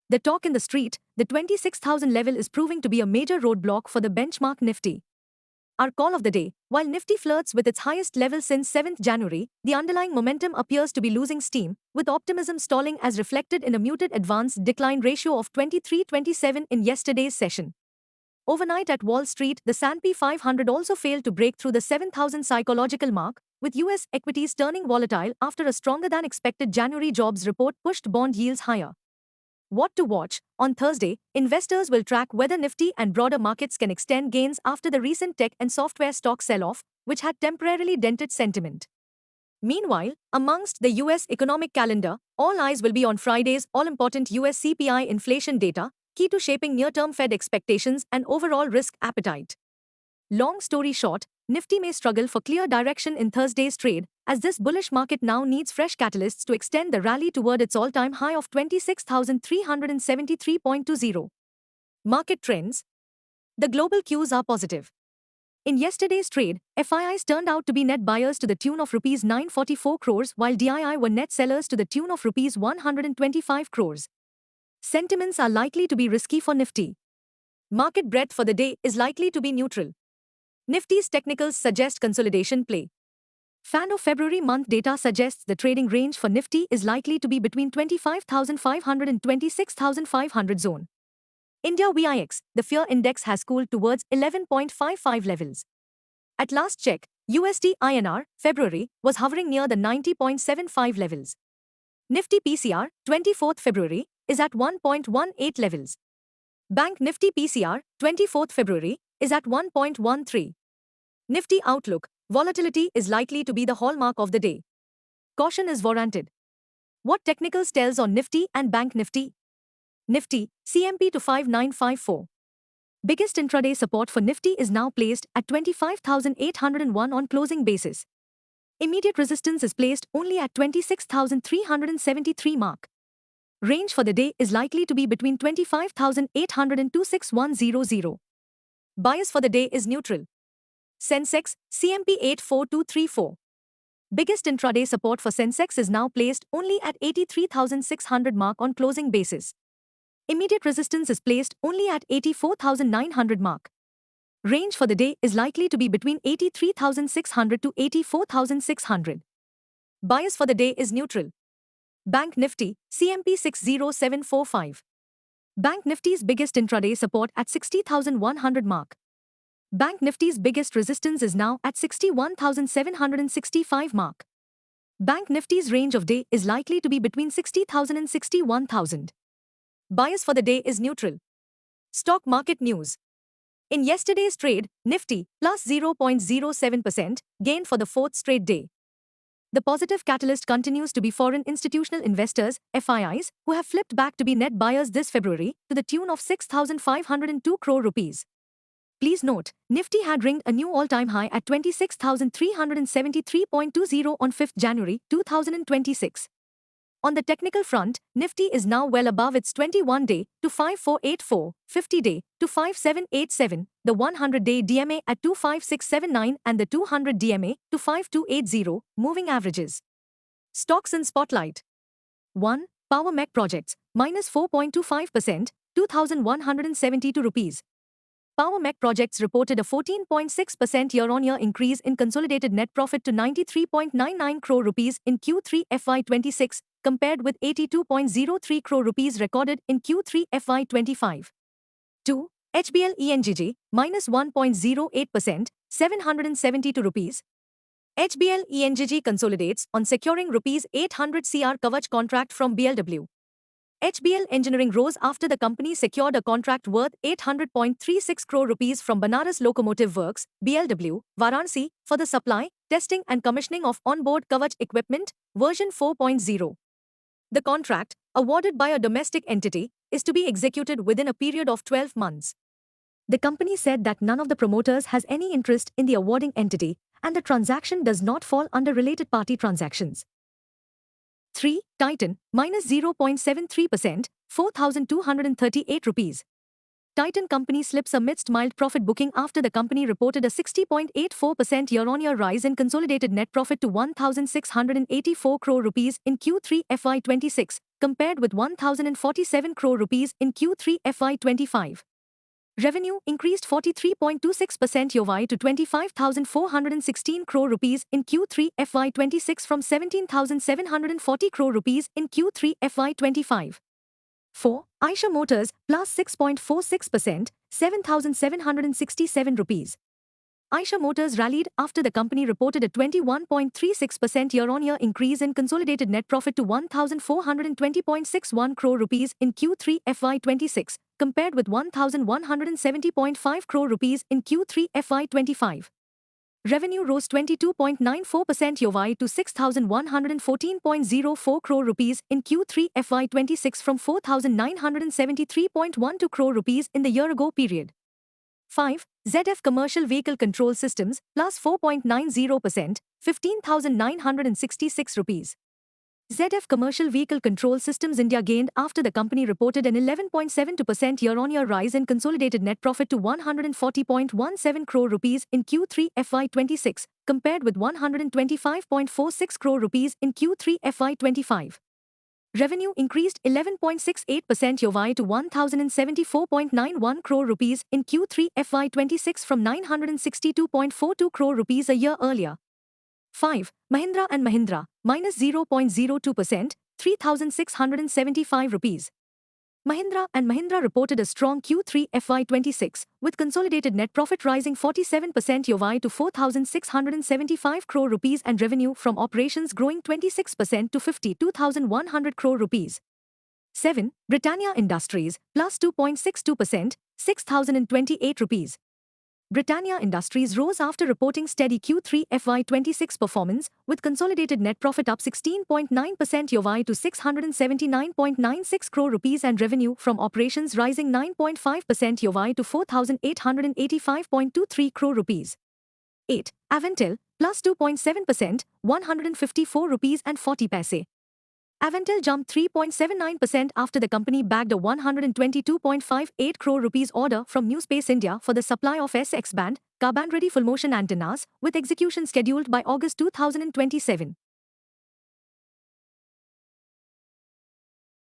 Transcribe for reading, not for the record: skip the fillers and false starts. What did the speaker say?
The talk in the street, the 26,000 level is proving to be a major roadblock for the benchmark Nifty. Our call of the day: while Nifty flirts with its highest level since 7th January, the underlying momentum appears to be losing steam, with optimism stalling as reflected in a muted advanced decline ratio of 23.27 in yesterday's session. Overnight at Wall Street, the S&P 500 also failed to break through the 7,000 psychological mark, with US equities turning volatile after a stronger-than-expected January jobs report pushed bond yields higher. What to watch? On Thursday, investors will track whether Nifty and broader markets can extend gains after the recent tech and software stock sell-off, which had temporarily dented sentiment. Meanwhile, amongst the US economic calendar, all eyes will be on Friday's all-important US CPI inflation data, key to shaping near-term Fed expectations and overall risk appetite. Long story short, Nifty may struggle for clear direction in Thursday's trade, as this bullish market now needs fresh catalysts to extend the rally toward its all-time high of 26,373.20. Market trends. The global cues are positive. In yesterday's trade, FIIs turned out to be net buyers to the tune of Rs 944 crores, while DII were net sellers to the tune of Rs 125 crores. Sentiments are likely to be risky for Nifty. Market breadth for the day is likely to be neutral. Nifty's technicals suggest consolidation play. Fan of February month data suggests the trading range for Nifty is likely to be between 25,500 and 26,500 zone. India VIX, the fear index has cooled towards 11.55 levels. At last check, USD INR, February, was hovering near the 90.75 levels. Nifty PCR, 24th February, is at 1.18 levels. Bank Nifty PCR, 24th February, is at 1.13. Nifty outlook: volatility is likely to be the hallmark of the day. Caution is warranted. What technicals tells on Nifty and Bank Nifty? Nifty, CMP to 5954. Biggest intraday support for Nifty is now placed at 25,801 on closing basis. Immediate resistance is placed only at 26,373 mark. Range for the day is likely to be between 25,800 and 26100. Bias for the day is neutral. Sensex, CMP 84234. Biggest intraday support for Sensex is now placed only at 83,600 mark on closing basis. Immediate resistance is placed only at 84,900 mark. Range for the day is likely to be between 83,600 to 84,600. Bias for the day is neutral. Bank Nifty, CMP 60745. Bank Nifty's biggest intraday support at 60,100 mark. Bank Nifty's biggest resistance is now at 61,765 mark. Bank Nifty's range of day is likely to be between 60,000 and 61,000. Bias for the day is neutral. Stock market news. In yesterday's trade, Nifty, plus 0.07%, gained for the fourth straight day. The positive catalyst continues to be foreign institutional investors, FIIs, who have flipped back to be net buyers this February, to the tune of 6,502 crore rupees. Please note, Nifty had ringed a new all-time high at 26,373.20 on 5th January 2026. On the technical front, Nifty is now well above its 21-day to 5484, 50-day to 5787, the 100-day DMA at 25679 and the 200 DMA to 5280 moving averages. Stocks in spotlight. 1. Power Mech Projects, minus 4.25%, 2,172 rupees. Power Mech Projects reported a 14.6% year-on-year increase in consolidated net profit to 93.99 crore rupees in Q3 FY26, compared with 82.03 crore rupees recorded in Q3 FY25. 2. HBL ENGG, minus 1.08%, 772 rupees. HBL ENGG consolidates on securing rupees 800 crore Kavach contract from BLW. HBL Engineering rose after the company secured a contract worth 800.36 crore rupees from Banaras Locomotive Works, BLW, Varanasi, for the supply, testing and commissioning of onboard Kavach equipment, version 4.0. The contract, awarded by a domestic entity, is to be executed within a period of 12 months. The company said that none of the promoters has any interest in the awarding entity, and the transaction does not fall under related party transactions. 3. Titan, minus 0.73%, 4,238 rupees. Titan company slips amidst mild profit booking after the company reported a 60.84% year-on-year rise in consolidated net profit to 1,684 crore rupees in Q3 FY26, compared with 1,047 crore rupees in Q3 FY25. Revenue increased 43.26% YoY to 25,416 crore rupees in Q3 FY26 from 17,740 crore rupees in Q3 FY25. 4. Eicher Motors, plus 6.46%, 7,767 rupees. Eicher Motors rallied after the company reported a 21.36% year-on-year increase in consolidated net profit to 1,420.61 crore rupees in Q3 FY26, compared with 1,170.5 crore rupees in Q3 FY25. Revenue rose 22.94% YoY to 6,114.04 crore rupees in Q3 FY26 from 4,973.12 crore rupees in the year-ago period. 5. ZF Commercial Vehicle Control Systems, plus 4.90%, 15,966 rupees. ZF Commercial Vehicle Control Systems India gained after the company reported an 11.72% year-on-year rise in consolidated net profit to 140.17 crore rupees in Q3 FY26, compared with 125.46 crore rupees in Q3 FY25. Revenue increased 11.68% YoY to 1,074.91 crore rupees in Q3 FY26 from 962.42 crore rupees a year earlier. 5. Mahindra & Mahindra, minus 0.02%, 3,675 rupees. Mahindra & Mahindra reported a strong Q3 FY26, with consolidated net profit rising 47% YoY to 4,675 crore rupees and revenue from operations growing 26% to 52,100 crore rupees. 7. Britannia Industries, plus 2.62%, 6,028 rupees. Britannia Industries rose after reporting steady Q3 FY26 performance, with consolidated net profit up 16.9% YoY to 679.96 crore rupees and revenue from operations rising 9.5% YoY to 4,885.23 crore rupees. 8. Avantel, plus 2.7%, 154 rupees and 40 paise. Avantel jumped 3.79% after the company bagged a 122.58 crore rupees order from New Space India for the supply of SX band, Ka-band ready full motion antennas, with execution scheduled by August 2027.